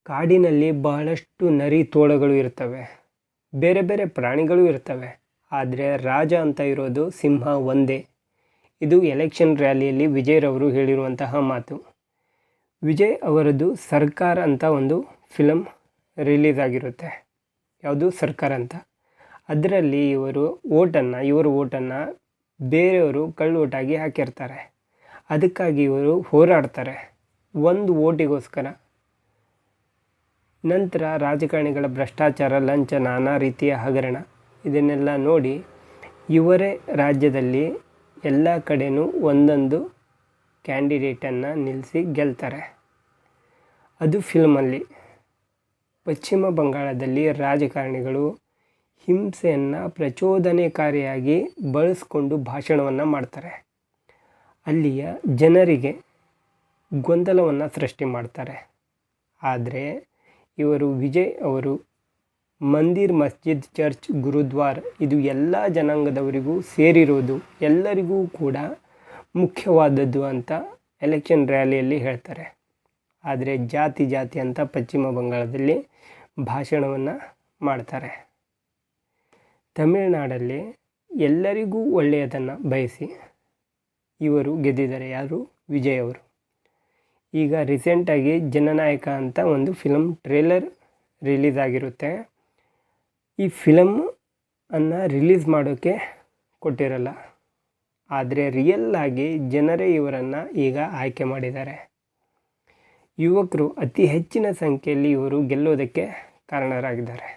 ಕಾಡಿನಲ್ಲಿ ಬಹಳಷ್ಟು ನರಿ ತೋಳಗಳು ಇರ್ತವೆ, ಬೇರೆ ಬೇರೆ ಪ್ರಾಣಿಗಳು ಇರ್ತವೆ. ಆದರೆ ರಾಜ ಅಂತ ಇರೋದು ಸಿಂಹ ಒಂದೇ. ಇದು ಎಲೆಕ್ಷನ್ ರ್ಯಾಲಿಯಲ್ಲಿ ವಿಜಯ್ರವರು ಹೇಳಿರುವಂತಹ ಮಾತು. ವಿಜಯ್ ಅವರದ್ದು ಸರ್ಕಾರ ಅಂತ ಒಂದು ಫಿಲಮ್ ರಿಲೀಸ್ ಆಗಿರುತ್ತೆ. ಯಾವುದು ಸರ್ಕಾರ ಅಂತ. ಅದರಲ್ಲಿ ಇವರು ಓಟನ್ನು ಬೇರೆಯವರು ಕಳ್ಳು ಓಟಾಗಿ ಹಾಕಿರ್ತಾರೆ. ಅದಕ್ಕಾಗಿ ಇವರು ಹೋರಾಡ್ತಾರೆ ಒಂದು ಓಟಿಗೋಸ್ಕರ. ನಂತರ ರಾಜಕಾರಣಿಗಳ ಭ್ರಷ್ಟಾಚಾರ, ಲಂಚ, ನಾನಾ ರೀತಿಯ ಹಗರಣ ಇದನ್ನೆಲ್ಲ ನೋಡಿ ಇವರೇ ರಾಜ್ಯದಲ್ಲಿ ಎಲ್ಲ ಕಡೆಯೂ ಒಂದೊಂದು ಕ್ಯಾಂಡಿಡೇಟನ್ನು ನಿಲ್ಲಿಸಿ ಗೆಲ್ತಾರೆ. ಅದು ಫಿಲ್ಮಲ್ಲಿ. ಪಶ್ಚಿಮ ಬಂಗಾಳದಲ್ಲಿ ರಾಜಕಾರಣಿಗಳು ಹಿಂಸೆಯನ್ನು ಪ್ರಚೋದನೆಕಾರಿಯಾಗಿ ಬಳಸ್ಕೊಂಡು ಭಾಷಣವನ್ನು ಮಾಡ್ತಾರೆ. ಅಲ್ಲಿಯ ಜನರಿಗೆ ಗೊಂದಲವನ್ನು ಸೃಷ್ಟಿ ಮಾಡ್ತಾರೆ. ಆದರೆ ವಿಜಯ್ ಅವರು ಮಂದಿರ್, ಮಸ್ಜಿದ್, ಚರ್ಚ್, ಗುರುದ್ವಾರ ಇದು ಎಲ್ಲ ಜನಾಂಗದವರಿಗೂ ಸೇರಿರೋದು, ಎಲ್ಲರಿಗೂ ಕೂಡ ಮುಖ್ಯವಾದದ್ದು ಅಂತ ಎಲೆಕ್ಷನ್ ರ್ಯಾಲಿಯಲ್ಲಿ ಹೇಳ್ತಾರೆ. ಆದರೆ ಜಾತಿ ಅಂತ ಪಶ್ಚಿಮ ಬಂಗಾಳದಲ್ಲಿ ಭಾಷಣವನ್ನು ಮಾಡ್ತಾರೆ. ತಮಿಳುನಾಡಲ್ಲಿ ಎಲ್ಲರಿಗೂ ಒಳ್ಳೆಯದನ್ನು ಬಯಸಿ ಇವರು ಗೆದ್ದಿದ್ದಾರೆ. ಯಾರು? ವಿಜಯ್ ಅವರು. ಈಗ ರೀಸೆಂಟಾಗಿ ಜನನಾಯಕ ಅಂತ ಒಂದು ಫಿಲಮ್ ಟ್ರೇಲರ್ ರಿಲೀಸ್ ಆಗಿರುತ್ತೆ. ಈ ಫಿಲಮನ್ನು ರಿಲೀಸ್ ಮಾಡೋಕ್ಕೆ ಕೊಟ್ಟಿರಲ್ಲ, ಆದರೆ ರಿಯಲ್ಲಾಗಿ ಜನರೇ ಇವರನ್ನು ಈಗ ಆಯ್ಕೆ ಮಾಡಿದ್ದಾರೆ. ಯುವಕರು ಅತಿ ಹೆಚ್ಚಿನ ಸಂಖ್ಯೆಯಲ್ಲಿ ಇವರು ಗೆಲ್ಲೋದಕ್ಕೆ ಕಾರಣರಾಗಿದ್ದಾರೆ.